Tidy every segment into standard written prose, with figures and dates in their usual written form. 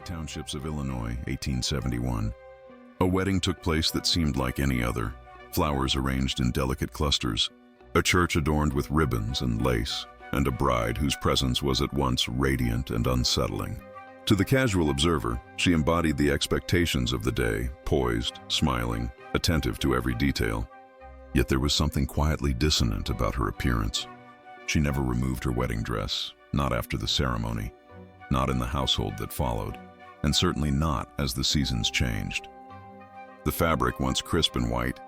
Townships of Illinois, 1871. A wedding took place that seemed like any other, flowers arranged in delicate clusters, a church adorned with ribbons and lace, and a bride whose presence was at once radiant and unsettling. To the casual observer, she embodied the expectations of the day, poised, smiling, attentive to every detail. Yet there was something quietly dissonant about her appearance. She never removed her wedding dress, not after the ceremony, not in the household that followed, and certainly not as the seasons changed. The fabric, once crisp and white,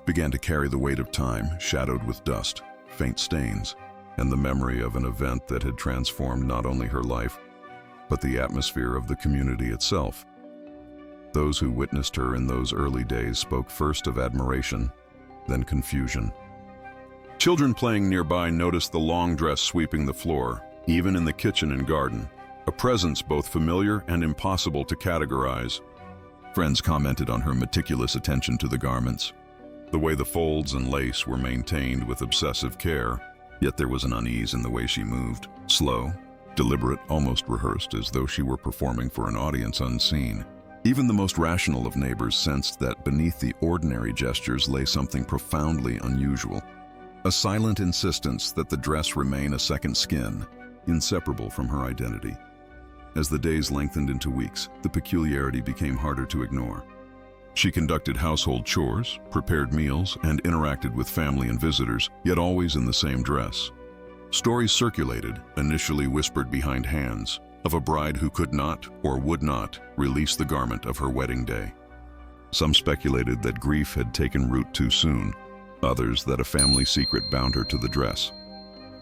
began to carry the weight of time, shadowed with dust, faint stains, and the memory of an event that had transformed not only her life, but the atmosphere of the community itself. Those who witnessed her in those early days spoke first of admiration, then confusion. Children playing nearby noticed the long dress sweeping the floor, even in the kitchen and garden, a presence both familiar and impossible to categorize. Friends commented on her meticulous attention to the garments, the way the folds and lace were maintained with obsessive care, yet there was an unease in the way she moved, slow, deliberate, almost rehearsed, as though she were performing for an audience unseen. Even the most rational of neighbors sensed that beneath the ordinary gestures lay something profoundly unusual, a silent insistence that the dress remain a second skin, inseparable from her identity. As the days lengthened into weeks, the peculiarity became harder to ignore. She conducted household chores, prepared meals, and interacted with family and visitors, yet always in the same dress. Stories circulated, initially whispered behind hands, of a bride who could not or would not release the garment of her wedding day. Some speculated that grief had taken root too soon, others that a family secret bound her to the dress.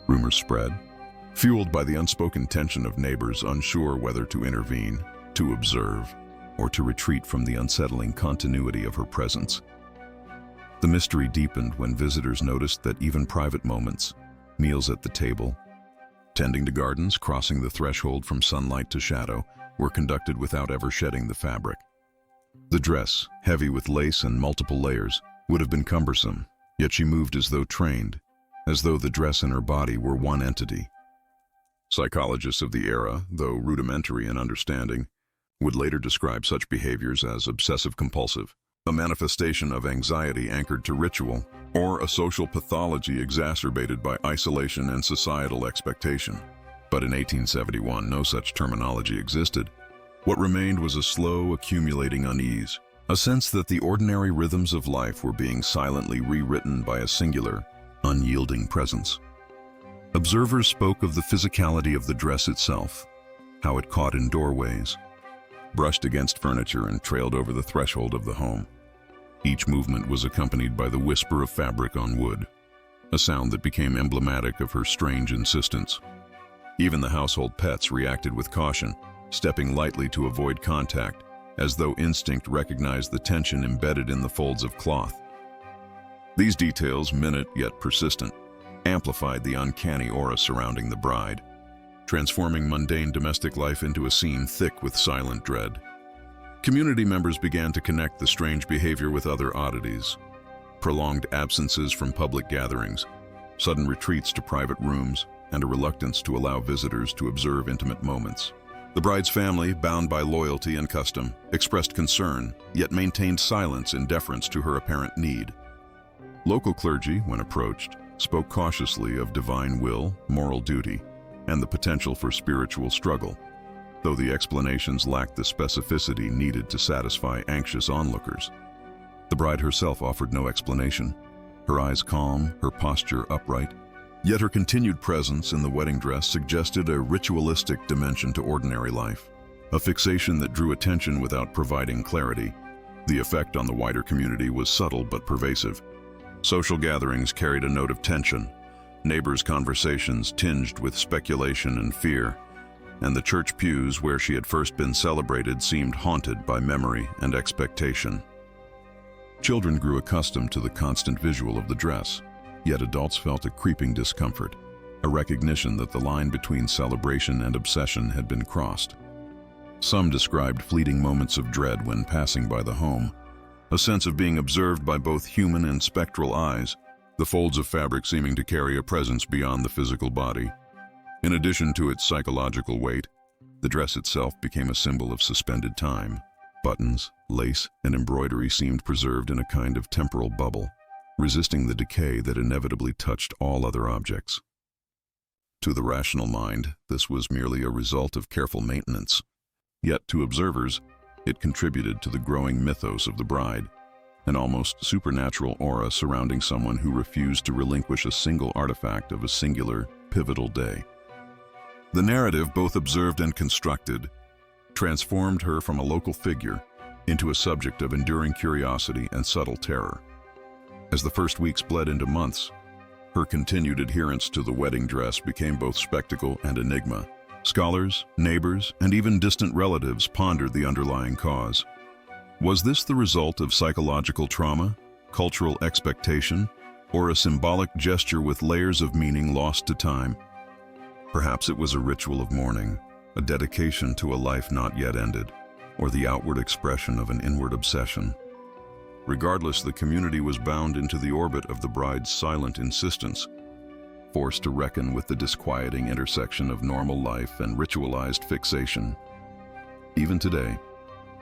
Rumors spread, fueled by the unspoken tension of neighbors unsure whether to intervene, to observe, or to retreat from the unsettling continuity of her presence. The mystery deepened when visitors noticed that even private moments, meals at the table, tending to gardens, crossing the threshold from sunlight to shadow, were conducted without ever shedding the fabric. The dress, heavy with lace and multiple layers, would have been cumbersome, yet she moved as though trained, as though the dress and her body were one entity. Psychologists of the era, though rudimentary in understanding, would later describe such behaviors as obsessive-compulsive, a manifestation of anxiety anchored to ritual, or a social pathology exacerbated by isolation and societal expectation. But in 1871, no such terminology existed. What remained was a slow, accumulating unease, a sense that the ordinary rhythms of life were being silently rewritten by a singular, unyielding presence. Observers spoke of the physicality of the dress itself, how it caught in doorways, brushed against furniture, and trailed over the threshold of the home. Each movement was accompanied by the whisper of fabric on wood, a sound that became emblematic of her strange insistence. Even the household pets reacted with caution, stepping lightly to avoid contact, as though instinct recognized the tension embedded in the folds of cloth. These details, minute yet persistent, amplified the uncanny aura surrounding the bride, transforming mundane domestic life into a scene thick with silent dread. Community members began to connect the strange behavior with other oddities: prolonged absences from public gatherings, sudden retreats to private rooms, and a reluctance to allow visitors to observe intimate moments. The bride's family, bound by loyalty and custom, expressed concern, yet maintained silence in deference to her apparent need. Local clergy, when approached, spoke cautiously of divine will, moral duty, and the potential for spiritual struggle, though the explanations lacked the specificity needed to satisfy anxious onlookers. The bride herself offered no explanation, her eyes calm, her posture upright, yet her continued presence in the wedding dress suggested a ritualistic dimension to ordinary life, a fixation that drew attention without providing clarity. The effect on the wider community was subtle but pervasive. Social gatherings carried a note of tension, neighbors' conversations tinged with speculation and fear, and the church pews where she had first been celebrated seemed haunted by memory and expectation. Children grew accustomed to the constant visual of the dress, yet adults felt a creeping discomfort, a recognition that the line between celebration and obsession had been crossed. Some described fleeting moments of dread when passing by the home, a sense of being observed by both human and spectral eyes, the folds of fabric seeming to carry a presence beyond the physical body. In addition to its psychological weight, The dress itself became a symbol of suspended time. Buttons, lace, and embroidery seemed preserved in a kind of temporal bubble, resisting the decay that inevitably touched all other objects. To the rational mind, this was merely a result of careful maintenance. Yet to observers, it contributed to the growing mythos of the bride, an almost supernatural aura surrounding someone who refused to relinquish a single artifact of a singular, pivotal day. The narrative, both observed and constructed, transformed her from a local figure into a subject of enduring curiosity and subtle terror. As the first weeks bled into months, her continued adherence to the wedding dress became both spectacle and enigma. Scholars, neighbors, and even distant relatives pondered the underlying cause. Was this the result of psychological trauma, cultural expectation, or a symbolic gesture with layers of meaning lost to time? Perhaps it was a ritual of mourning, a dedication to a life not yet ended, or the outward expression of an inward obsession. Regardless, the community was bound into the orbit of the bride's silent insistence, forced to reckon with the disquieting intersection of normal life and ritualized fixation. Even today,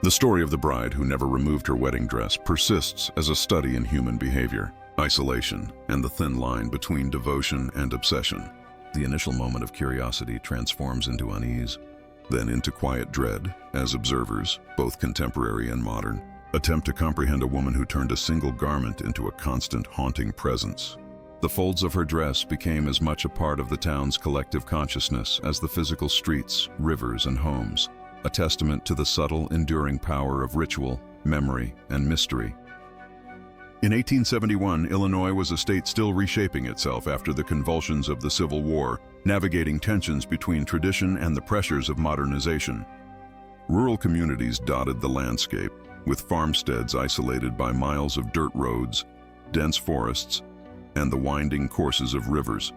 the story of the bride who never removed her wedding dress persists as a study in human behavior, isolation, and the thin line between devotion and obsession. The initial moment of curiosity transforms into unease, then into quiet dread, as observers, both contemporary and modern, attempt to comprehend a woman who turned a single garment into a constant, haunting presence. The folds of her dress became as much a part of the town's collective consciousness as the physical streets, rivers, and homes, a testament to the subtle, enduring power of ritual, memory, and mystery. In 1871, Illinois was a state still reshaping itself after the convulsions of the Civil War, navigating tensions between tradition and the pressures of modernization. Rural communities dotted the landscape, with farmsteads isolated by miles of dirt roads, dense forests, and the winding courses of rivers.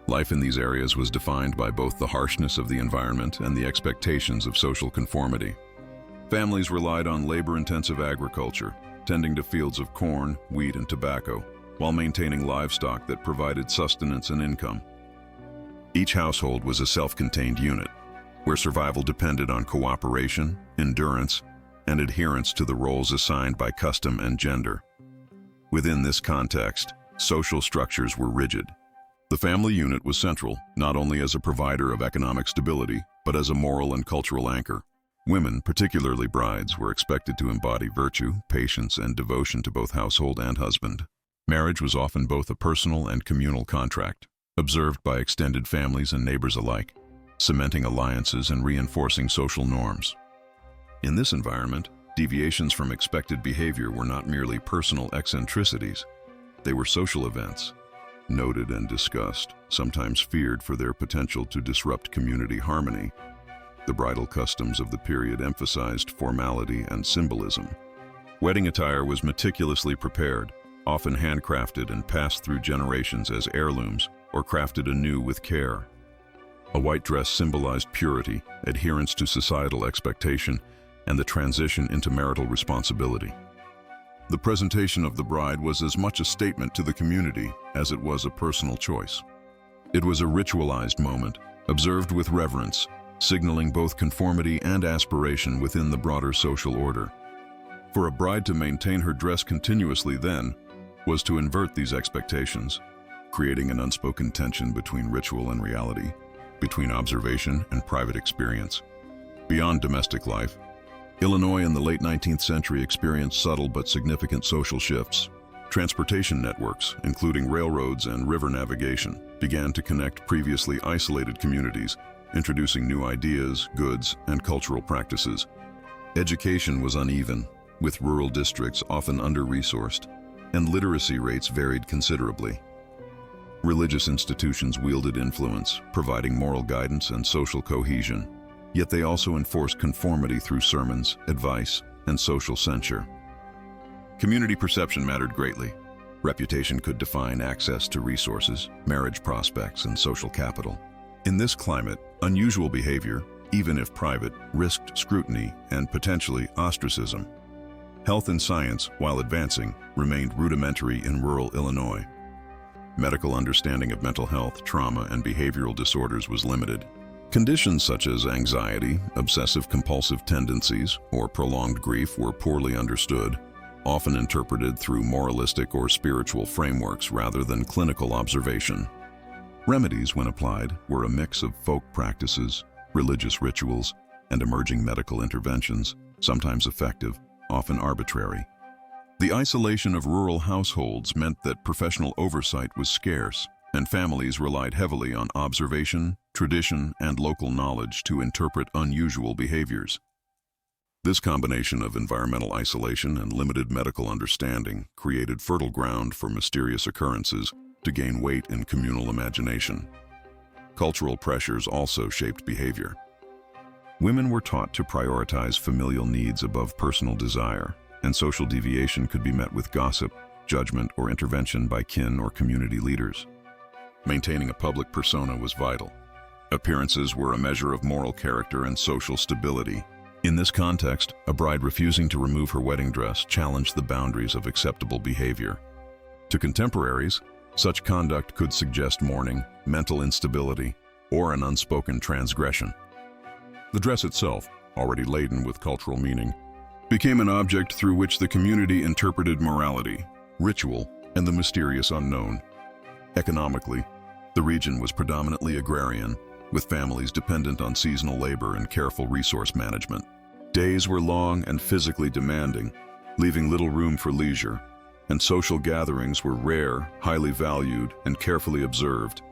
Life in these areas was defined by both the harshness of the environment and the expectations of social conformity. Families relied on labor-intensive agriculture, tending to fields of corn, wheat, and tobacco, while maintaining livestock that provided sustenance and income. Each household was a self-contained unit, where survival depended on cooperation, endurance, and adherence to the roles assigned by custom and gender. Within this context, social structures were rigid. The family unit was central, not only as a provider of economic stability, but as a moral and cultural anchor. Women, particularly brides, were expected to embody virtue, patience, and devotion to both household and husband. Marriage was often both a personal and communal contract, observed by extended families and neighbors alike, cementing alliances and reinforcing social norms. In this environment, deviations from expected behavior were not merely personal eccentricities. They were social events, noted and discussed, sometimes feared for their potential to disrupt community harmony. The bridal customs of the period emphasized formality and symbolism. Wedding attire was meticulously prepared, often handcrafted and passed through generations as heirlooms or crafted anew with care. A white dress symbolized purity, adherence to societal expectation, and the transition into marital responsibility. The presentation of the bride was as much a statement to the community as it was a personal choice. It was a ritualized moment, observed with reverence, signaling both conformity and aspiration within the broader social order. For a bride to maintain her dress continuously then was to invert these expectations, creating an unspoken tension between ritual and reality, between observation and private experience. Beyond domestic life, Illinois in the late 19th century experienced subtle but significant social shifts. Transportation networks, including railroads and river navigation, began to connect previously isolated communities, introducing new ideas, goods, and cultural practices. Education was uneven, with rural districts often under-resourced, and literacy rates varied considerably. Religious institutions wielded influence, providing moral guidance and social cohesion, yet they also enforced conformity through sermons, advice, and social censure. Community perception mattered greatly. Reputation could define access to resources, marriage prospects, and social capital. In this climate, unusual behavior, even if private, risked scrutiny and potentially ostracism. Health and science, while advancing, remained rudimentary in rural Illinois. Medical understanding of mental health, trauma, and behavioral disorders was limited, Conditions such as anxiety, obsessive-compulsive tendencies, or prolonged grief were poorly understood, often interpreted through moralistic or spiritual frameworks rather than clinical observation. Remedies, when applied, were a mix of folk practices, religious rituals, and emerging medical interventions, sometimes effective, often arbitrary. The isolation of rural households meant that professional oversight was scarce, and families relied heavily on observation, tradition, and local knowledge to interpret unusual behaviors. This combination of environmental isolation and limited medical understanding created fertile ground for mysterious occurrences to gain weight in communal imagination. Cultural pressures also shaped behavior. Women were taught to prioritize familial needs above personal desire, and social deviation could be met with gossip, judgment, or intervention by kin or community leaders. Maintaining a public persona was vital. Appearances were a measure of moral character and social stability. In this context, a bride refusing to remove her wedding dress challenged the boundaries of acceptable behavior. To contemporaries, such conduct could suggest mourning, mental instability, or an unspoken transgression. The dress itself, already laden with cultural meaning, became an object through which the community interpreted morality, ritual, and the mysterious unknown. Economically, the region was predominantly agrarian, with families dependent on seasonal labor and careful resource management. Days were long and physically demanding, leaving little room for leisure, and social gatherings were rare, highly valued, and carefully observed.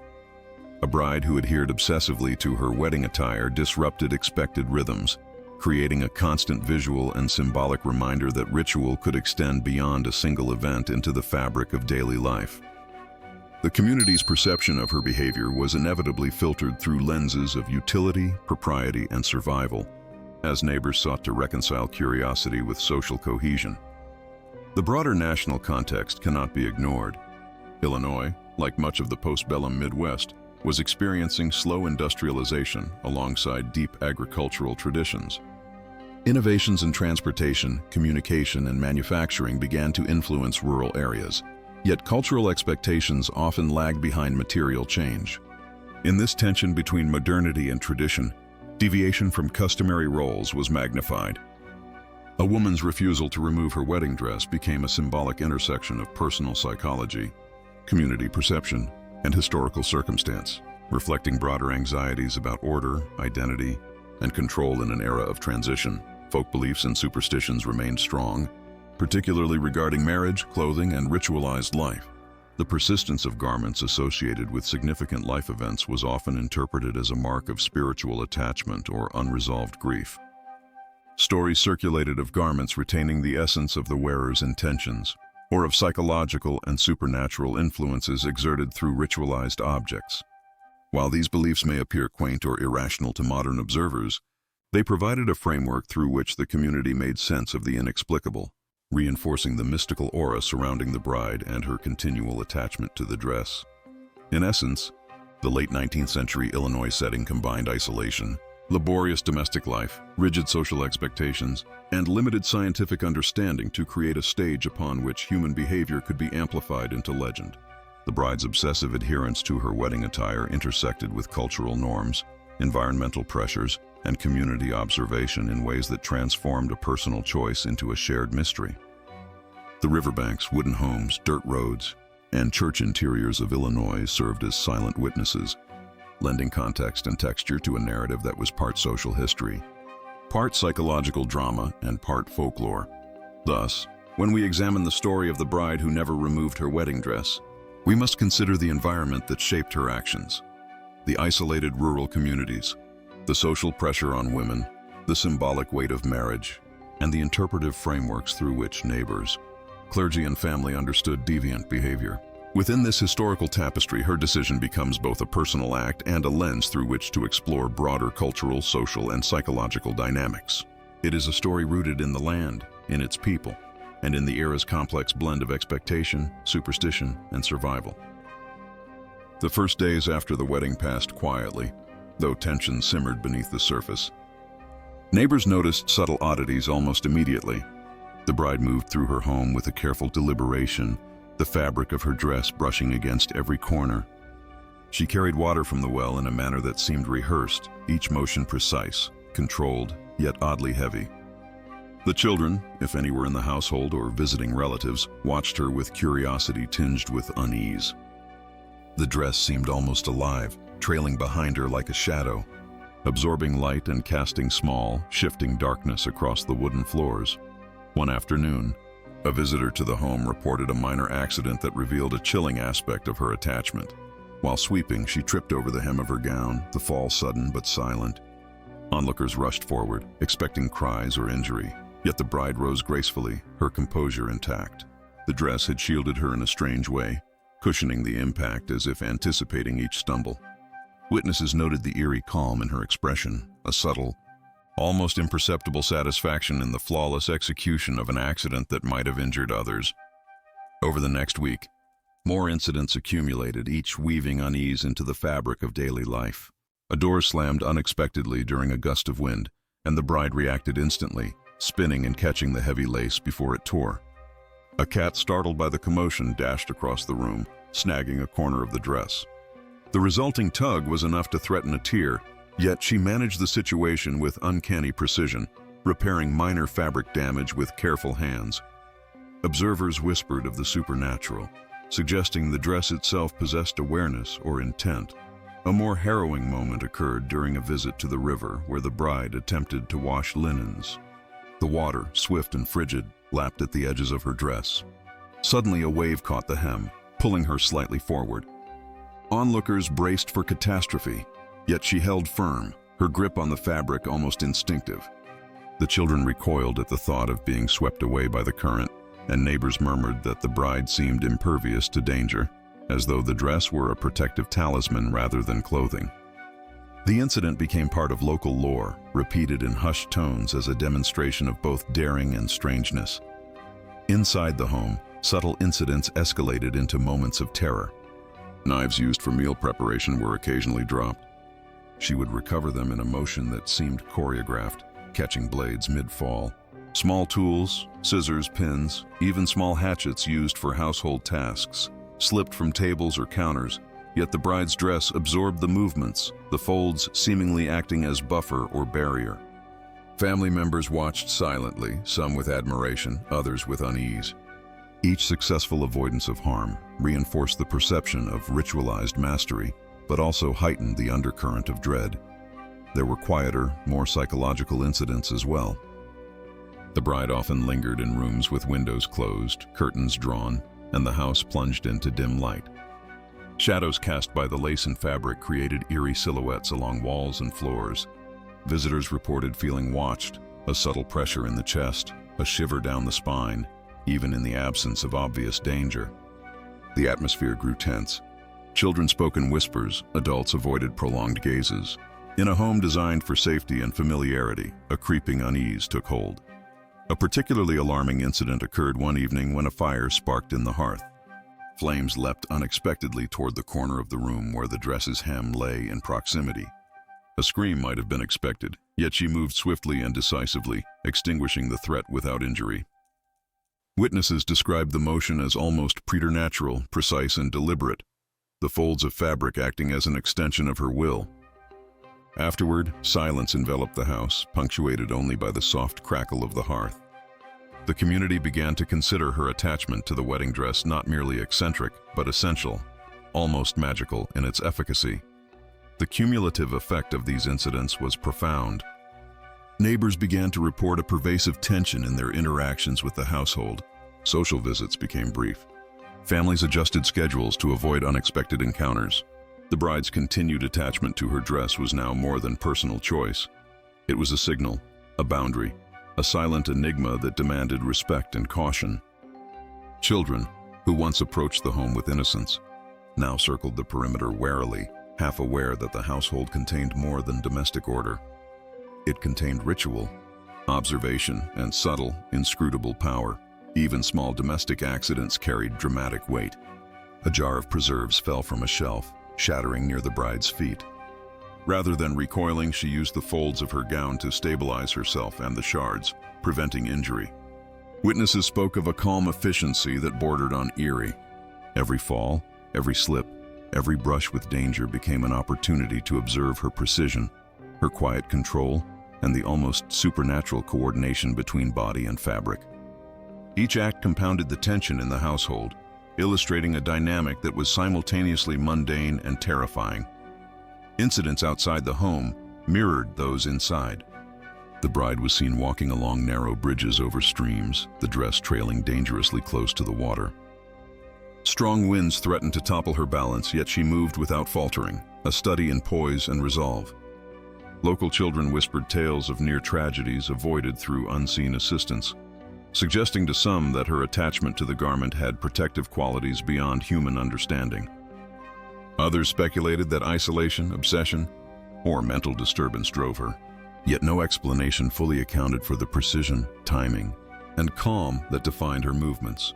A bride who adhered obsessively to her wedding attire disrupted expected rhythms, creating a constant visual and symbolic reminder that ritual could extend beyond a single event into the fabric of daily life. The community's perception of her behavior was inevitably filtered through lenses of utility, propriety, and survival, as neighbors sought to reconcile curiosity with social cohesion. The broader national context cannot be ignored. Illinois, like much of the postbellum Midwest, was experiencing slow industrialization alongside deep agricultural traditions. Innovations in transportation, communication, and manufacturing began to influence rural areas, yet cultural expectations often lagged behind material change. In this tension between modernity and tradition, deviation from customary roles was magnified. A woman's refusal to remove her wedding dress became a symbolic intersection of personal psychology, community perception, and historical circumstance, reflecting broader anxieties about order, identity, and control in an era of transition. Folk beliefs and superstitions remained strong, particularly regarding marriage, clothing, and ritualized life. The persistence of garments associated with significant life events was often interpreted as a mark of spiritual attachment or unresolved grief. Stories circulated of garments retaining the essence of the wearer's intentions, or of psychological and supernatural influences exerted through ritualized objects. While these beliefs may appear quaint or irrational to modern observers, they provided a framework through which the community made sense of the inexplicable, reinforcing the mystical aura surrounding the bride and her continual attachment to the dress. In essence, the late 19th century Illinois setting combined isolation, laborious domestic life, rigid social expectations, and limited scientific understanding to create a stage upon which human behavior could be amplified into legend. The bride's obsessive adherence to her wedding attire intersected with cultural norms, environmental pressures, and community observation in ways that transformed a personal choice into a shared mystery. The riverbanks, wooden homes, dirt roads, and church interiors of Illinois served as silent witnesses, lending context and texture to a narrative that was part social history, part psychological drama, and part folklore. Thus, when we examine the story of the bride who never removed her wedding dress, we must consider the environment that shaped her actions: the isolated rural communities, the social pressure on women, the symbolic weight of marriage, and the interpretive frameworks through which neighbors, clergy, and family understood deviant behavior. Within this historical tapestry, her decision becomes both a personal act and a lens through which to explore broader cultural, social, and psychological dynamics. It is a story rooted in the land, in its people, and in the era's complex blend of expectation, superstition, and survival. The first days after the wedding passed quietly, though tension simmered beneath the surface. Neighbors noticed subtle oddities almost immediately. The bride moved through her home with a careful deliberation, the fabric of her dress brushing against every corner. She carried water from the well in a manner that seemed rehearsed, each motion precise, controlled, yet oddly heavy. The children, if any were in the household or visiting relatives, watched her with curiosity tinged with unease. The dress seemed almost alive, trailing behind her like a shadow, absorbing light and casting small, shifting darkness across the wooden floors. One afternoon, a visitor to the home reported a minor accident that revealed a chilling aspect of her attachment. While sweeping, she tripped over the hem of her gown, the fall sudden but silent. Onlookers rushed forward, expecting cries or injury, yet the bride rose gracefully, her composure intact. The dress had shielded her in a strange way, cushioning the impact as if anticipating each stumble. Witnesses noted the eerie calm in her expression, a subtle, almost imperceptible satisfaction in the flawless execution of an accident that might have injured others. Over the next week, more incidents accumulated, each weaving unease into the fabric of daily life. A door slammed unexpectedly during a gust of wind, and the bride reacted instantly, spinning and catching the heavy lace before it tore. A cat, startled by the commotion, dashed across the room, snagging a corner of the dress. The resulting tug was enough to threaten a tear, yet she managed the situation with uncanny precision, repairing minor fabric damage with careful hands. Observers whispered of the supernatural, suggesting the dress itself possessed awareness or intent. A more harrowing moment occurred during a visit to the river where the bride attempted to wash linens. The water, swift and frigid, lapped at the edges of her dress. Suddenly a wave caught the hem, pulling her slightly forward. Onlookers braced for catastrophe, yet she held firm, her grip on the fabric almost instinctive. The children recoiled at the thought of being swept away by the current, and neighbors murmured that the bride seemed impervious to danger, as though the dress were a protective talisman rather than clothing. The incident became part of local lore, repeated in hushed tones as a demonstration of both daring and strangeness. Inside the home, subtle incidents escalated into moments of terror. Knives used for meal preparation were occasionally dropped. She would recover them in a motion that seemed choreographed, catching blades mid-fall. Small tools, scissors, pins, even small hatchets used for household tasks, slipped from tables or counters, yet the bride's dress absorbed the movements, the folds seemingly acting as buffer or barrier. Family members watched silently, some with admiration, others with unease. Each successful avoidance of harm reinforced the perception of ritualized mastery, but also heightened the undercurrent of dread. There were quieter, more psychological incidents as well. The bride often lingered in rooms with windows closed, curtains drawn, and the house plunged into dim light. Shadows cast by the lace and fabric created eerie silhouettes along walls and floors. Visitors reported feeling watched, a subtle pressure in the chest, a shiver down the spine, even in the absence of obvious danger. The atmosphere grew tense. Children spoke in whispers, adults avoided prolonged gazes. In a home designed for safety and familiarity, a creeping unease took hold. A particularly alarming incident occurred one evening when a fire sparked in the hearth. Flames leapt unexpectedly toward the corner of the room where the dress's hem lay in proximity. A scream might have been expected, yet she moved swiftly and decisively, extinguishing the threat without injury. Witnesses described the motion as almost preternatural, precise and deliberate, the folds of fabric acting as an extension of her will. Afterward, silence enveloped the house, punctuated only by the soft crackle of the hearth. The community began to consider her attachment to the wedding dress not merely eccentric, but essential, almost magical in its efficacy. The cumulative effect of these incidents was profound. Neighbors began to report a pervasive tension in their interactions with the household. Social visits became brief. Families adjusted schedules to avoid unexpected encounters. The bride's continued attachment to her dress was now more than personal choice. It was a signal, a boundary, a silent enigma that demanded respect and caution. Children, who once approached the home with innocence, now circled the perimeter warily, half aware that the household contained more than domestic order. It contained ritual, observation, and subtle, inscrutable power. Even small domestic accidents carried dramatic weight. A jar of preserves fell from a shelf, shattering near the bride's feet. Rather than recoiling, she used the folds of her gown to stabilize herself and the shards, preventing injury. Witnesses spoke of a calm efficiency that bordered on eerie. Every fall, every slip, Every brush with danger became an opportunity to observe her precision, her quiet control, and the almost supernatural coordination between body and fabric. Each act compounded the tension in the household, illustrating a dynamic that was simultaneously mundane and terrifying. Incidents outside the home mirrored those inside. The bride was seen walking along narrow bridges over streams, the dress trailing dangerously close to the water. Strong winds threatened to topple her balance, yet she moved without faltering, a study in poise and resolve. Local children whispered tales of near tragedies avoided through unseen assistance, suggesting to some that her attachment to the garment had protective qualities beyond human understanding. Others speculated that isolation, obsession, or mental disturbance drove her, yet no explanation fully accounted for the precision, timing, and calm that defined her movements.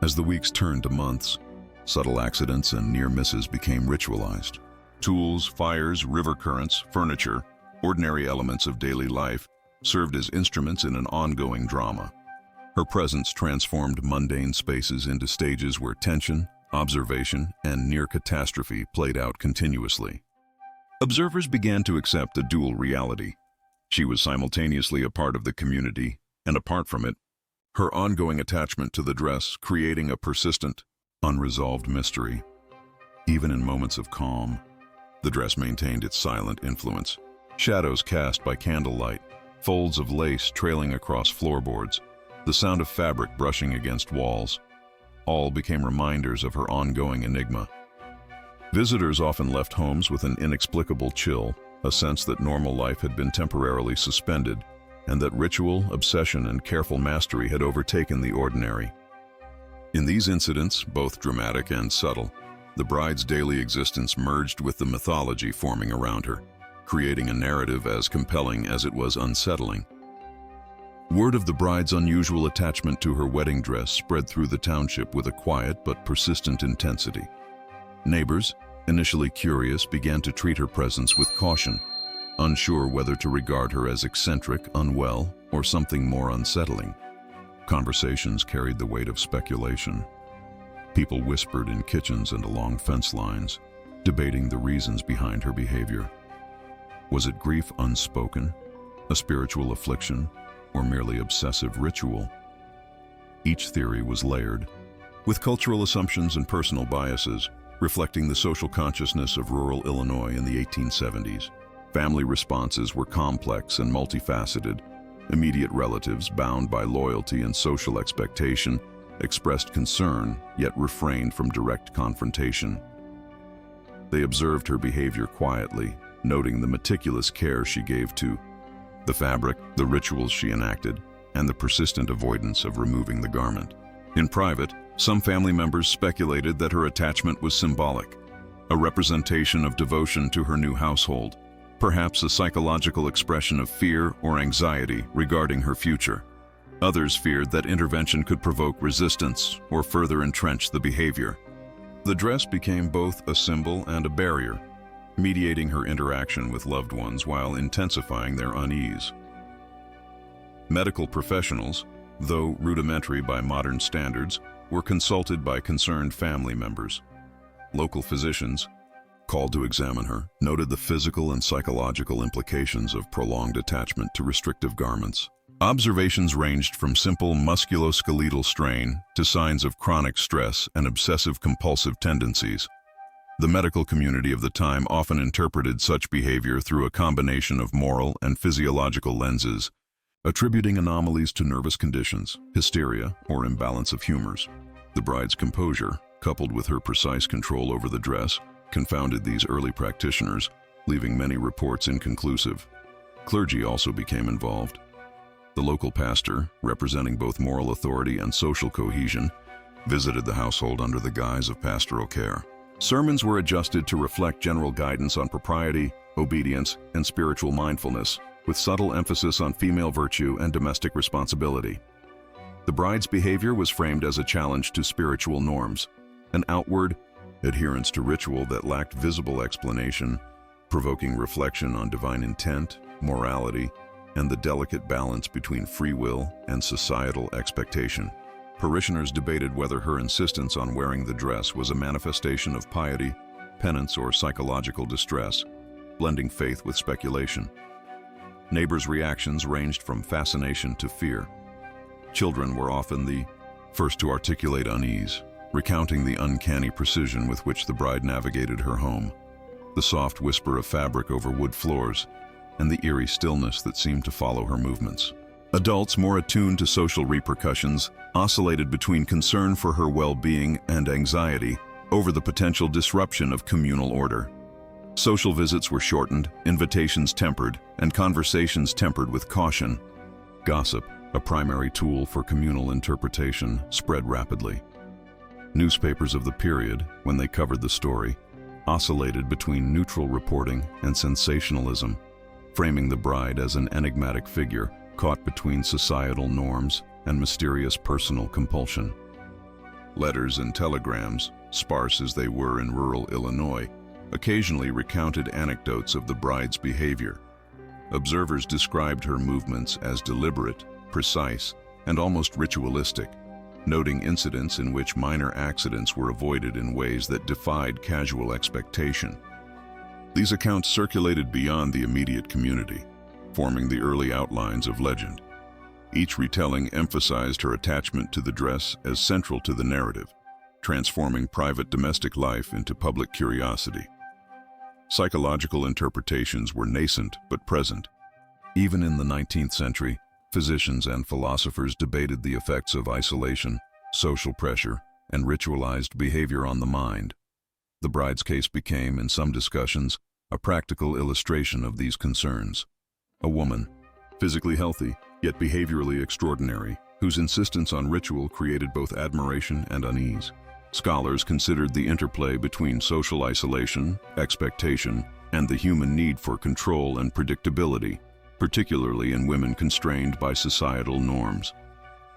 As the weeks turned to months, subtle accidents and near misses became ritualized. Tools, fires, river currents, furniture, ordinary elements of daily life served as instruments in an ongoing drama. Her presence transformed mundane spaces into stages where tension, observation, and near catastrophe played out continuously. Observers began to accept a dual reality. She was simultaneously a part of the community, and apart from it, her ongoing attachment to the dress creating a persistent, unresolved mystery. Even in moments of calm, the dress maintained its silent influence. Shadows cast by candlelight, folds of lace trailing across floorboards, the sound of fabric brushing against walls, all became reminders of her ongoing enigma. Visitors often left homes with an inexplicable chill, a sense that normal life had been temporarily suspended, and that ritual, obsession, and careful mastery had overtaken the ordinary. In these incidents, both dramatic and subtle, the bride's daily existence merged with the mythology forming around her, creating a narrative as compelling as it was unsettling. Word of the bride's unusual attachment to her wedding dress spread through the township with a quiet but persistent intensity. Neighbors, initially curious, began to treat her presence with caution, unsure whether to regard her as eccentric, unwell, or something more unsettling. Conversations carried the weight of speculation. People whispered in kitchens and along fence lines, debating the reasons behind her behavior. Was it grief unspoken, a spiritual affliction, or merely obsessive ritual? Each theory was layered, with cultural assumptions and personal biases, reflecting the social consciousness of rural Illinois in the 1870s. Family responses were complex and multifaceted. Immediate relatives, bound by loyalty and social expectation, expressed concern, yet refrained from direct confrontation. They observed her behavior quietly, noting the meticulous care she gave to the fabric, the rituals she enacted, and the persistent avoidance of removing the garment. In private, some family members speculated that her attachment was symbolic, a representation of devotion to her new household, perhaps a psychological expression of fear or anxiety regarding her future. Others feared that intervention could provoke resistance or further entrench the behavior. The dress became both a symbol and a barrier, mediating her interaction with loved ones while intensifying their unease. Medical professionals, though rudimentary by modern standards, were consulted by concerned family members. Local physicians, called to examine her, noted the physical and psychological implications of prolonged attachment to restrictive garments. Observations ranged from simple musculoskeletal strain to signs of chronic stress and obsessive-compulsive tendencies. The medical community of the time often interpreted such behavior through a combination of moral and physiological lenses, attributing anomalies to nervous conditions, hysteria, or imbalance of humors. The bride's composure, coupled with her precise control over the dress, confounded these early practitioners, leaving many reports inconclusive. Clergy also became involved. The local pastor, representing both moral authority and social cohesion, visited the household under the guise of pastoral care. Sermons were adjusted to reflect general guidance on propriety, obedience, and spiritual mindfulness, with subtle emphasis on female virtue and domestic responsibility. The bride's behavior was framed as a challenge to spiritual norms, an outward adherence to ritual that lacked visible explanation, provoking reflection on divine intent, morality, and the delicate balance between free will and societal expectation. Parishioners debated whether her insistence on wearing the dress was a manifestation of piety penance, or psychological distress, blending faith with speculation. Neighbors' reactions ranged from fascination to fear. Children were often the first to articulate unease, recounting the uncanny precision with which the bride navigated her home, the soft whisper of fabric over wood floors, and the eerie stillness that seemed to follow her movements. Adults, more attuned to social repercussions, oscillated between concern for her well-being and anxiety over the potential disruption of communal order. Social visits were shortened, invitations tempered, and conversations tempered with caution. Gossip, a primary tool for communal interpretation, spread rapidly. Newspapers of the period, when they covered the story, oscillated between neutral reporting and sensationalism, framing the bride as an enigmatic figure caught between societal norms and mysterious personal compulsion. Letters and telegrams, sparse as they were in rural Illinois, occasionally recounted anecdotes of the bride's behavior. Observers described her movements as deliberate, precise, and almost ritualistic, noting incidents in which minor accidents were avoided in ways that defied casual expectation. These accounts circulated beyond the immediate community, forming the early outlines of legend. Each retelling emphasized her attachment to the dress as central to the narrative, transforming private domestic life into public curiosity. Psychological interpretations were nascent but present. Even in the 19th century, physicians and philosophers debated the effects of isolation, social pressure, and ritualized behavior on the mind. The bride's case became, in some discussions, a practical illustration of these concerns. A woman, physically healthy, yet behaviorally extraordinary, whose insistence on ritual created both admiration and unease. Scholars considered the interplay between social isolation, expectation, and the human need for control and predictability, particularly in women constrained by societal norms.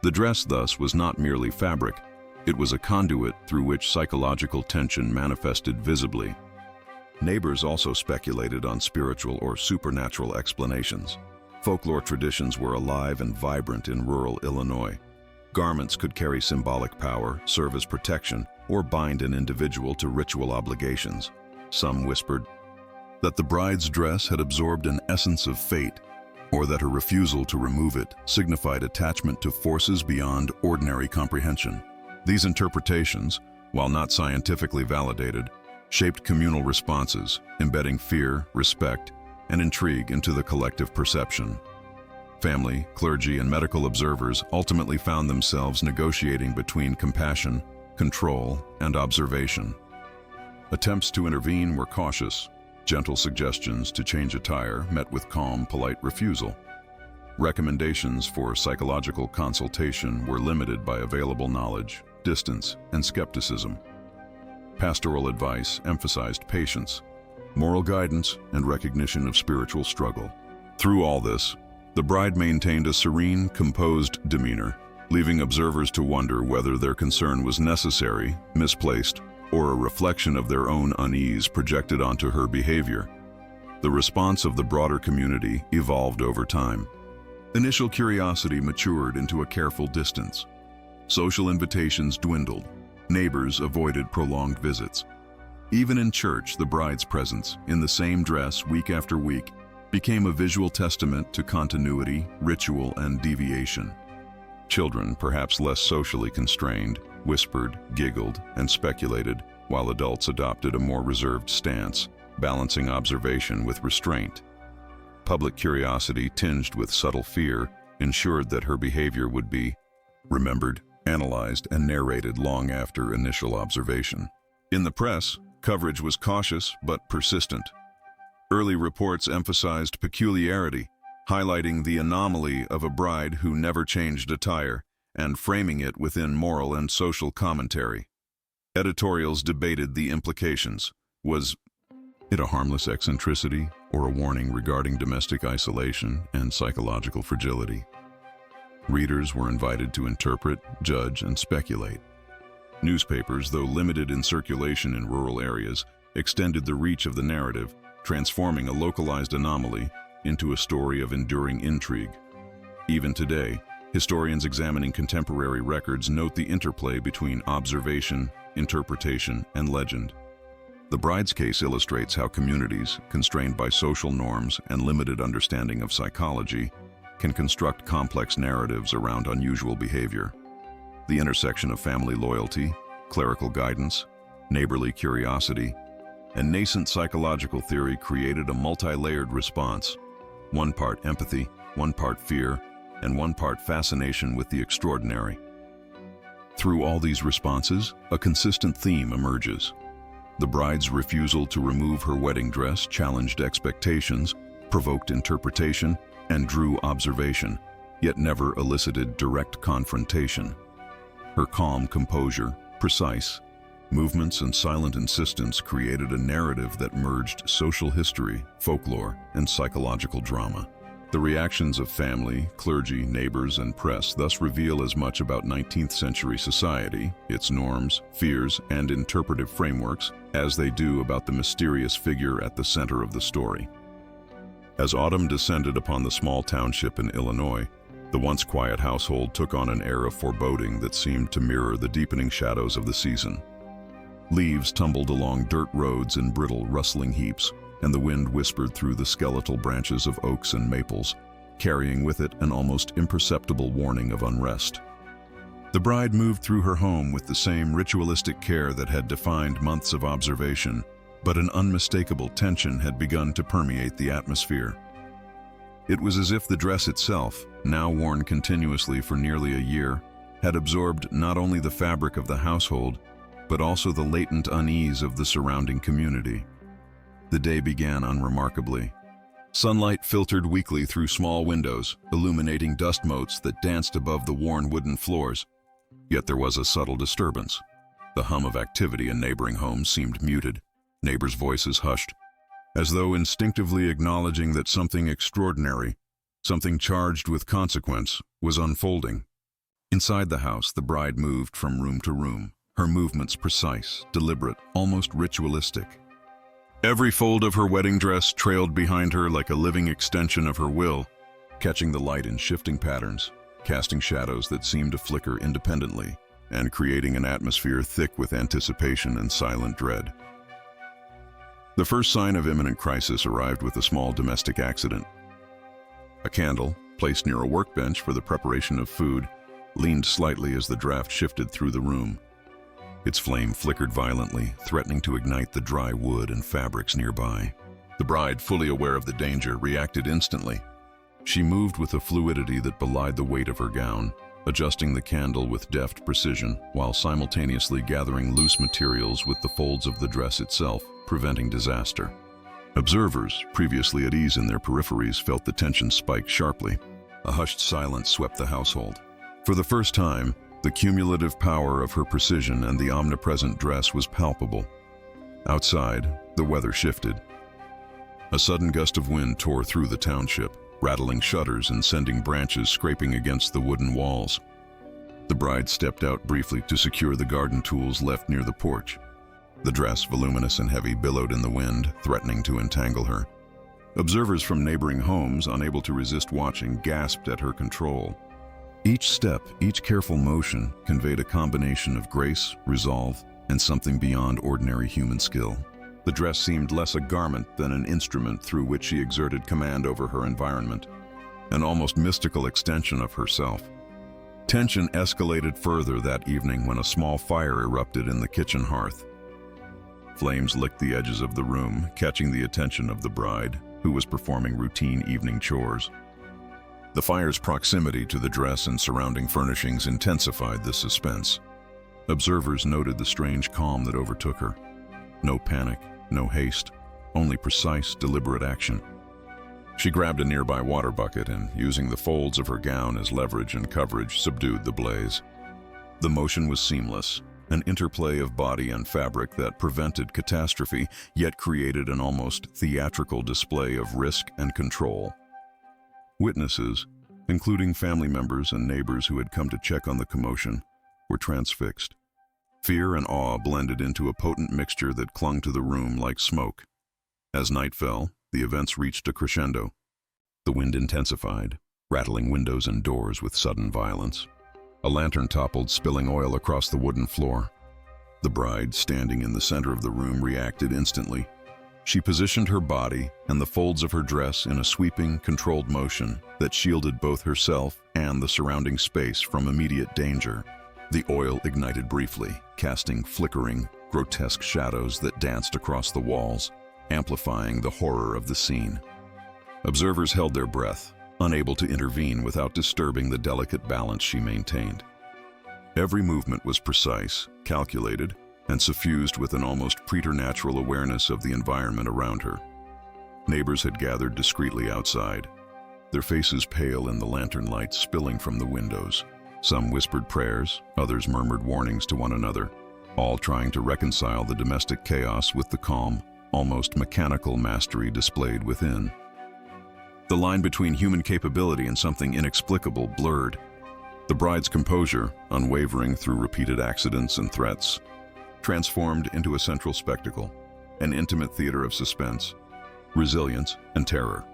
The dress, thus, was not merely fabric, it was a conduit through which psychological tension manifested visibly. Neighbors also speculated on spiritual or supernatural explanations. Folklore traditions were alive and vibrant in rural Illinois. Garments could carry symbolic power, serve as protection, or bind an individual to ritual obligations. Some whispered that the bride's dress had absorbed an essence of fate, or that her refusal to remove it signified attachment to forces beyond ordinary comprehension. These interpretations, while not scientifically validated, shaped communal responses, embedding fear, respect, and intrigue into the collective perception. Family, clergy, and medical observers ultimately found themselves negotiating between compassion, control, and observation. Attempts to intervene were cautious. Gentle suggestions to change attire met with calm, polite refusal. Recommendations for psychological consultation were limited by available knowledge, distance, and skepticism. Pastoral advice emphasized patience, moral guidance, and recognition of spiritual struggle. Through all this, the bride maintained a serene, composed demeanor, leaving observers to wonder whether their concern was necessary, misplaced, or a reflection of their own unease projected onto her behavior. The response of the broader community evolved over time. Initial curiosity matured into a careful distance. Social invitations dwindled. Neighbors avoided prolonged visits. Even in church, the bride's presence, in the same dress week after week, became a visual testament to continuity, ritual, and deviation. Children, perhaps less socially constrained, whispered, giggled, and speculated, while adults adopted a more reserved stance, balancing observation with restraint. Public curiosity, tinged with subtle fear, ensured that her behavior would be remembered, analyzed, and narrated long after initial observation. In the press, coverage was cautious but persistent. Early reports emphasized peculiarity, highlighting the anomaly of a bride who never changed attire, and framing it within moral and social commentary. Editorials debated the implications. Was it a harmless eccentricity or a warning regarding domestic isolation and psychological fragility? Readers were invited to interpret, judge, and speculate. Newspapers, though limited in circulation in rural areas, extended the reach of the narrative, transforming a localized anomaly into a story of enduring intrigue. Even today, historians examining contemporary records note the interplay between observation, interpretation, and legend. The bride's case illustrates how communities, constrained by social norms and limited understanding of psychology, can construct complex narratives around unusual behavior. The intersection of family loyalty, clerical guidance, neighborly curiosity, and nascent psychological theory created a multi-layered response, one part empathy, one part fear, and one part fascination with the extraordinary. Through all these responses, a consistent theme emerges. The bride's refusal to remove her wedding dress challenged expectations, provoked interpretation, and drew observation, yet never elicited direct confrontation. Her calm composure, precise movements, and silent insistence created a narrative that merged social history, folklore, and psychological drama. The reactions of family, clergy, neighbors, and press thus reveal as much about 19th century society, its norms, fears, and interpretive frameworks, as they do about the mysterious figure at the center of the story. As autumn descended upon the small township in Illinois, the once quiet household took on an air of foreboding that seemed to mirror the deepening shadows of the season. Leaves tumbled along dirt roads in brittle, rustling heaps, and the wind whispered through the skeletal branches of oaks and maples, carrying with it an almost imperceptible warning of unrest. The bride moved through her home with the same ritualistic care that had defined months of observation, but an unmistakable tension had begun to permeate the atmosphere. It was as if the dress itself, now worn continuously for nearly a year, had absorbed not only the fabric of the household, but also the latent unease of the surrounding community. The day began unremarkably. Sunlight filtered weakly through small windows, illuminating dust motes that danced above the worn wooden floors. Yet there was a subtle disturbance. The hum of activity in neighboring homes seemed muted, neighbors' voices hushed, as though instinctively acknowledging that something extraordinary, something charged with consequence, was unfolding. Inside the house, the bride moved from room to room, her movements precise, deliberate, almost ritualistic. Every fold of her wedding dress trailed behind her like a living extension of her will, catching the light in shifting patterns, casting shadows that seemed to flicker independently, and creating an atmosphere thick with anticipation and silent dread. The first sign of imminent crisis arrived with a small domestic accident. A candle, placed near a workbench for the preparation of food, leaned slightly as the draft shifted through the room. Its flame flickered violently, threatening to ignite the dry wood and fabrics nearby. The bride, fully aware of the danger, reacted instantly. She moved with a fluidity that belied the weight of her gown, adjusting the candle with deft precision, while simultaneously gathering loose materials with the folds of the dress itself, preventing disaster. Observers, previously at ease in their peripheries, felt the tension spike sharply. A hushed silence swept the household. For the first time, the cumulative power of her precision and the omnipresent dress was palpable. Outside, the weather shifted. A sudden gust of wind tore through the township, rattling shutters and sending branches scraping against the wooden walls. The bride stepped out briefly to secure the garden tools left near the porch. The dress, voluminous and heavy, billowed in the wind, threatening to entangle her. Observers from neighboring homes, unable to resist watching, gasped at her control. Each step, each careful motion, conveyed a combination of grace, resolve, and something beyond ordinary human skill. The dress seemed less a garment than an instrument through which she exerted command over her environment, an almost mystical extension of herself. Tension escalated further that evening when a small fire erupted in the kitchen hearth. Flames licked the edges of the room, catching the attention of the bride, who was performing routine evening chores. The fire's proximity to the dress and surrounding furnishings intensified the suspense. Observers noted the strange calm that overtook her. No panic, no haste, only precise, deliberate action. She grabbed a nearby water bucket and, using the folds of her gown as leverage and coverage, subdued the blaze. The motion was seamless, an interplay of body and fabric that prevented catastrophe, yet created an almost theatrical display of risk and control. Witnesses, including family members and neighbors who had come to check on the commotion, were transfixed. Fear and awe blended into a potent mixture that clung to the room like smoke. As night fell, the events reached a crescendo. The wind intensified, rattling windows and doors with sudden violence. A lantern toppled, spilling oil across the wooden floor. The bride, standing in the center of the room, reacted instantly. She positioned her body and the folds of her dress in a sweeping, controlled motion that shielded both herself and the surrounding space from immediate danger. The oil ignited briefly, casting flickering, grotesque shadows that danced across the walls, amplifying the horror of the scene. Observers held their breath, unable to intervene without disturbing the delicate balance she maintained. Every movement was precise, calculated, and suffused with an almost preternatural awareness of the environment around her. Neighbors had gathered discreetly outside, their faces pale in the lantern light spilling from the windows. Some whispered prayers, others murmured warnings to one another, all trying to reconcile the domestic chaos with the calm, almost mechanical mastery displayed within. The line between human capability and something inexplicable blurred. The bride's composure, unwavering through repeated accidents and threats, transformed into a central spectacle, an intimate theater of suspense, resilience, and terror.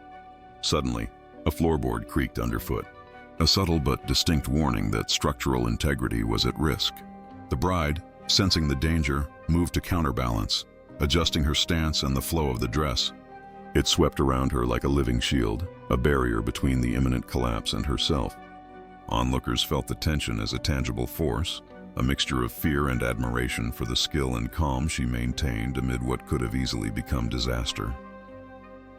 Suddenly, a floorboard creaked underfoot, a subtle but distinct warning that structural integrity was at risk. The bride, sensing the danger, moved to counterbalance, adjusting her stance and the flow of the dress. It swept around her like a living shield, a barrier between the imminent collapse and herself. Onlookers felt the tension as a tangible force, a mixture of fear and admiration for the skill and calm she maintained amid what could have easily become disaster.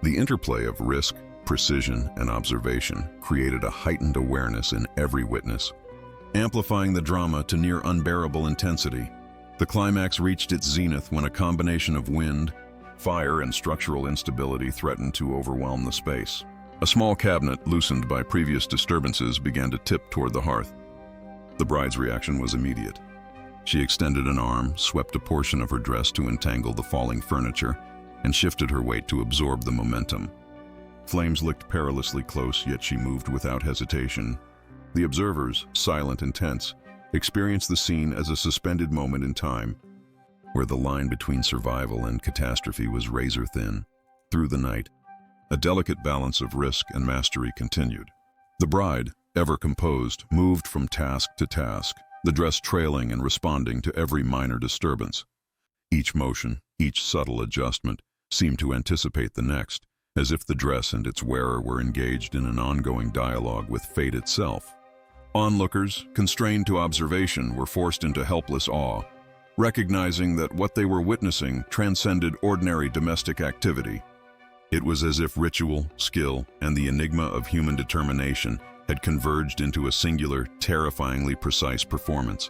The interplay of risk, precision, and observation created a heightened awareness in every witness, amplifying the drama to near unbearable intensity. The climax reached its zenith when a combination of wind, fire, and structural instability threatened to overwhelm the space. A small cabinet, loosened by previous disturbances, began to tip toward the hearth. The bride's reaction was immediate. She extended an arm, swept a portion of her dress to entangle the falling furniture, and shifted her weight to absorb the momentum. Flames licked perilously close, yet she moved without hesitation. The observers, silent and tense, experienced the scene as a suspended moment in time, where the line between survival and catastrophe was razor thin. Through the night, a delicate balance of risk and mastery continued. The bride, ever composed, moved from task to task, the dress trailing and responding to every minor disturbance. Each motion, each subtle adjustment, seemed to anticipate the next, as if the dress and its wearer were engaged in an ongoing dialogue with fate itself. Onlookers, constrained to observation, were forced into helpless awe, recognizing that what they were witnessing transcended ordinary domestic activity. It was as if ritual, skill, and the enigma of human determination had converged into a singular, terrifyingly precise performance.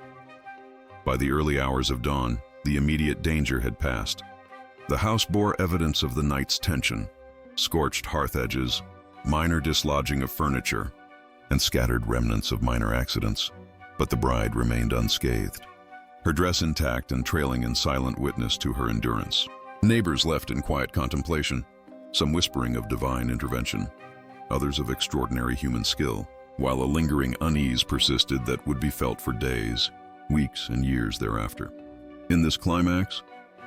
By the early hours of dawn, the immediate danger had passed. The house bore evidence of the night's tension: scorched hearth edges, minor dislodging of furniture, and scattered remnants of minor accidents. But the bride remained unscathed, her dress intact and trailing in silent witness to her endurance. Neighbors left in quiet contemplation, some whispering of divine intervention, others of extraordinary human skill, while a lingering unease persisted that would be felt for days, weeks, and years thereafter. In this climax,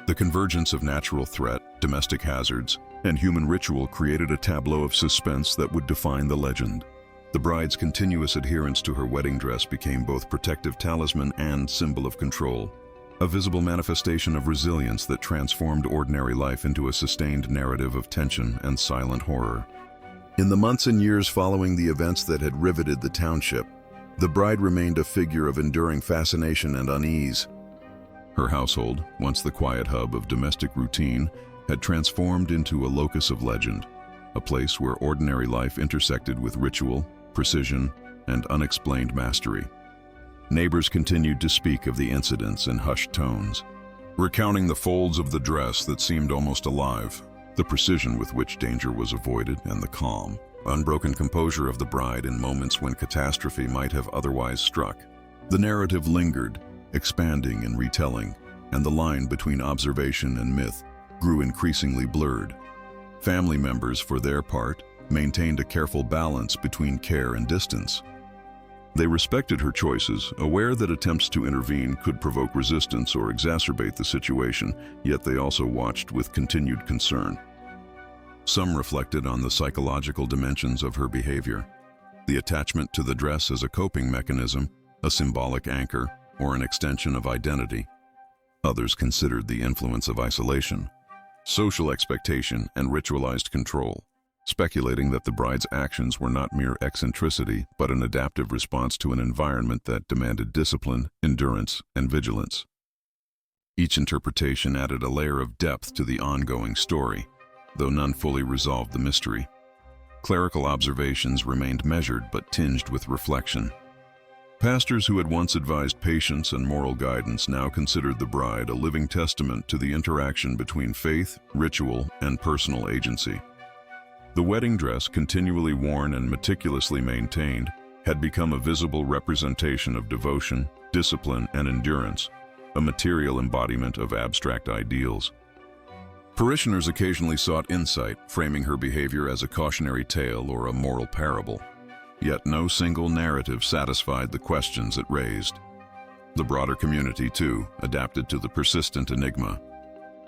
the convergence of natural threat, domestic hazards, and human ritual created a tableau of suspense that would define the legend. The bride's continuous adherence to her wedding dress became both protective talisman and symbol of control, a visible manifestation of resilience that transformed ordinary life into a sustained narrative of tension and silent horror. In the months and years following the events that had riveted the township, the bride remained a figure of enduring fascination and unease. Her household, once the quiet hub of domestic routine, had transformed into a locus of legend, a place where ordinary life intersected with ritual, precision, and unexplained mastery. Neighbors continued to speak of the incidents in hushed tones, recounting the folds of the dress that seemed almost alive, the precision with which danger was avoided, and the calm, unbroken composure of the bride in moments when catastrophe might have otherwise struck. The narrative lingered, expanding and retelling, and the line between observation and myth grew increasingly blurred. Family members, for their part, maintained a careful balance between care and distance. They respected her choices, aware that attempts to intervene could provoke resistance or exacerbate the situation, yet they also watched with continued concern. Some reflected on the psychological dimensions of her behavior, the attachment to the dress as a coping mechanism, a symbolic anchor, or an extension of identity. Others considered the influence of isolation, social expectation, and ritualized control, speculating that the bride's actions were not mere eccentricity, but an adaptive response to an environment that demanded discipline, endurance, and vigilance. Each interpretation added a layer of depth to the ongoing story, though none fully resolved the mystery. Clerical observations remained measured but tinged with reflection. Pastors who had once advised patience and moral guidance now considered the bride a living testament to the interaction between faith, ritual, and personal agency. The wedding dress, continually worn and meticulously maintained, had become a visible representation of devotion, discipline, and endurance, a material embodiment of abstract ideals. Parishioners occasionally sought insight, framing her behavior as a cautionary tale or a moral parable. Yet no single narrative satisfied the questions it raised. The broader community, too, adapted to the persistent enigma.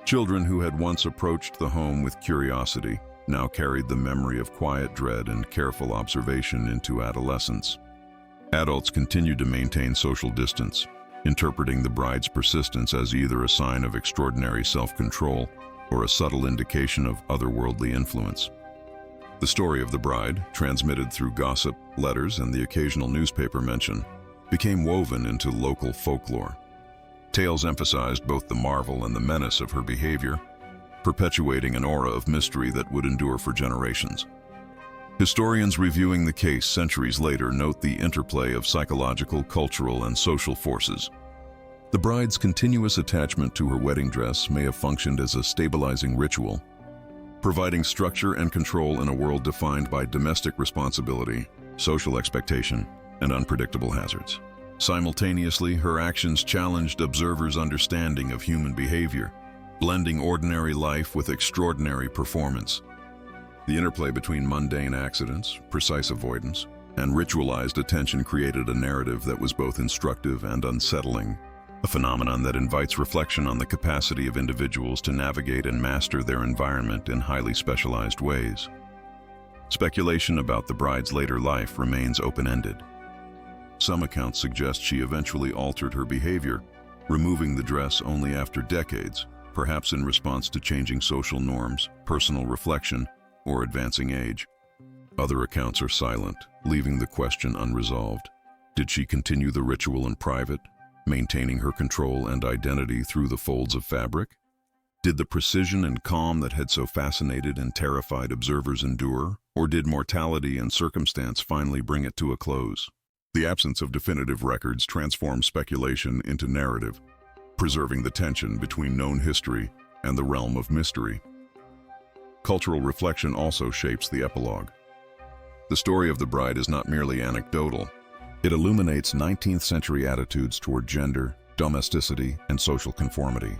Children who had once approached the home with curiosity now carried the memory of quiet dread and careful observation into adolescence. Adults continued to maintain social distance, interpreting the bride's persistence as either a sign of extraordinary self-control or a subtle indication of otherworldly influence. The story of the bride, transmitted through gossip, letters, and the occasional newspaper mention, became woven into local folklore. Tales emphasized both the marvel and the menace of her behavior, perpetuating an aura of mystery that would endure for generations. Historians reviewing the case centuries later note the interplay of psychological, cultural, and social forces. The bride's continuous attachment to her wedding dress may have functioned as a stabilizing ritual, providing structure and control in a world defined by domestic responsibility, social expectation, and unpredictable hazards. Simultaneously, her actions challenged observers' understanding of human behavior, blending ordinary life with extraordinary performance. The interplay between mundane accidents, precise avoidance, and ritualized attention created a narrative that was both instructive and unsettling, a phenomenon that invites reflection on the capacity of individuals to navigate and master their environment in highly specialized ways. Speculation about the bride's later life remains open-ended. Some accounts suggest she eventually altered her behavior, removing the dress only after decades, perhaps in response to changing social norms, personal reflection, or advancing age. Other accounts are silent, leaving the question unresolved. Did she continue the ritual in private, maintaining her control and identity through the folds of fabric? Did the precision and calm that had so fascinated and terrified observers endure, or did mortality and circumstance finally bring it to a close? The absence of definitive records transforms speculation into narrative, preserving the tension between known history and the realm of mystery. Cultural reflection also shapes the epilogue. The story of the bride is not merely anecdotal. It illuminates 19th century attitudes toward gender, domesticity, and social conformity.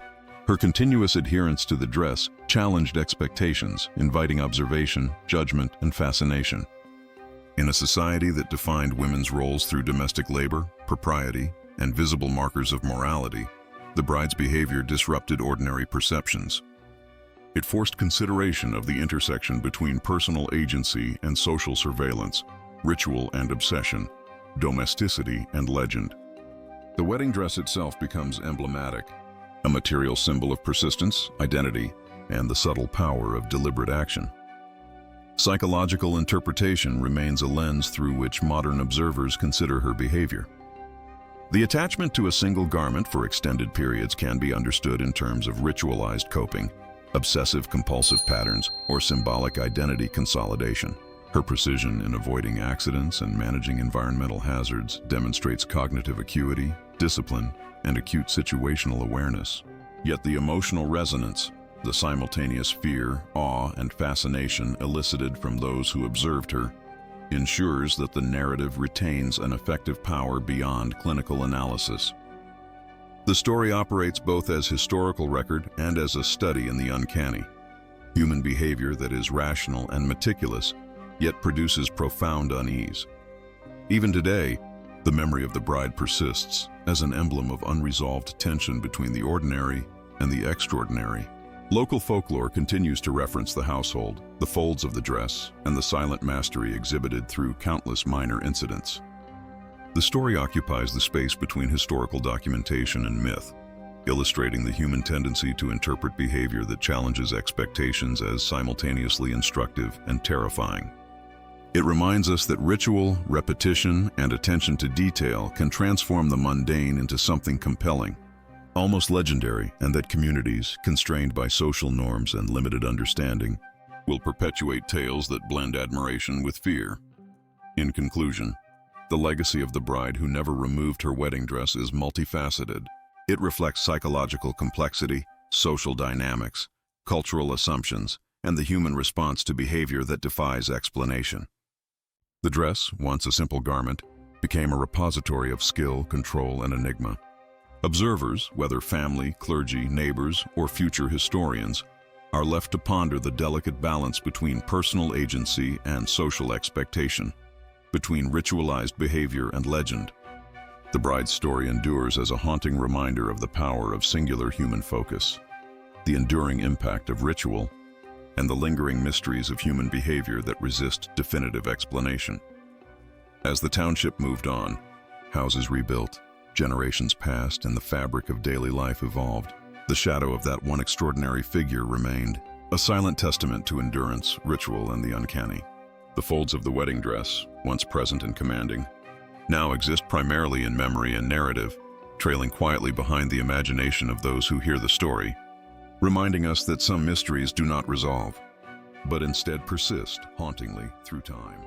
Her continuous adherence to the dress challenged expectations, inviting observation, judgment, and fascination. In a society that defined women's roles through domestic labor, propriety, and visible markers of morality, the bride's behavior disrupted ordinary perceptions. It forced consideration of the intersection between personal agency and social surveillance, ritual and obsession, domesticity and legend. The wedding dress itself becomes emblematic, a material symbol of persistence, identity, and the subtle power of deliberate action. Psychological interpretation remains a lens through which modern observers consider her behavior. The attachment to a single garment for extended periods can be understood in terms of ritualized coping, obsessive-compulsive patterns, or symbolic identity consolidation. Her precision in avoiding accidents and managing environmental hazards demonstrates cognitive acuity, discipline, and acute situational awareness. Yet the emotional resonance, the simultaneous fear, awe, and fascination elicited from those who observed her, ensures that the narrative retains an effective power beyond clinical analysis. The story operates both as historical record and as a study in the uncanny, human behavior that is rational and meticulous, yet produces profound unease. Even today, the memory of the bride persists as an emblem of unresolved tension between the ordinary and the extraordinary. Local folklore continues to reference the household, the folds of the dress, and the silent mastery exhibited through countless minor incidents. The story occupies the space between historical documentation and myth, illustrating the human tendency to interpret behavior that challenges expectations as simultaneously instructive and terrifying. It reminds us that ritual, repetition, and attention to detail can transform the mundane into something compelling, almost legendary, and that communities, constrained by social norms and limited understanding, will perpetuate tales that blend admiration with fear. In conclusion, the legacy of the bride who never removed her wedding dress is multifaceted. It reflects psychological complexity, social dynamics, cultural assumptions, and the human response to behavior that defies explanation. The dress, once a simple garment, became a repository of skill, control, and enigma. Observers, whether family, clergy, neighbors, or future historians, are left to ponder the delicate balance between personal agency and social expectation, between ritualized behavior and legend. The bride's story endures as a haunting reminder of the power of singular human focus, the enduring impact of ritual, and the lingering mysteries of human behavior that resist definitive explanation. As the township moved on, houses rebuilt, generations passed, and the fabric of daily life evolved, the shadow of that one extraordinary figure remained, a silent testament to endurance, ritual, and the uncanny. The folds of the wedding dress, once present and commanding, now exist primarily in memory and narrative, trailing quietly behind the imagination of those who hear the story, reminding us that some mysteries do not resolve, but instead persist hauntingly through time.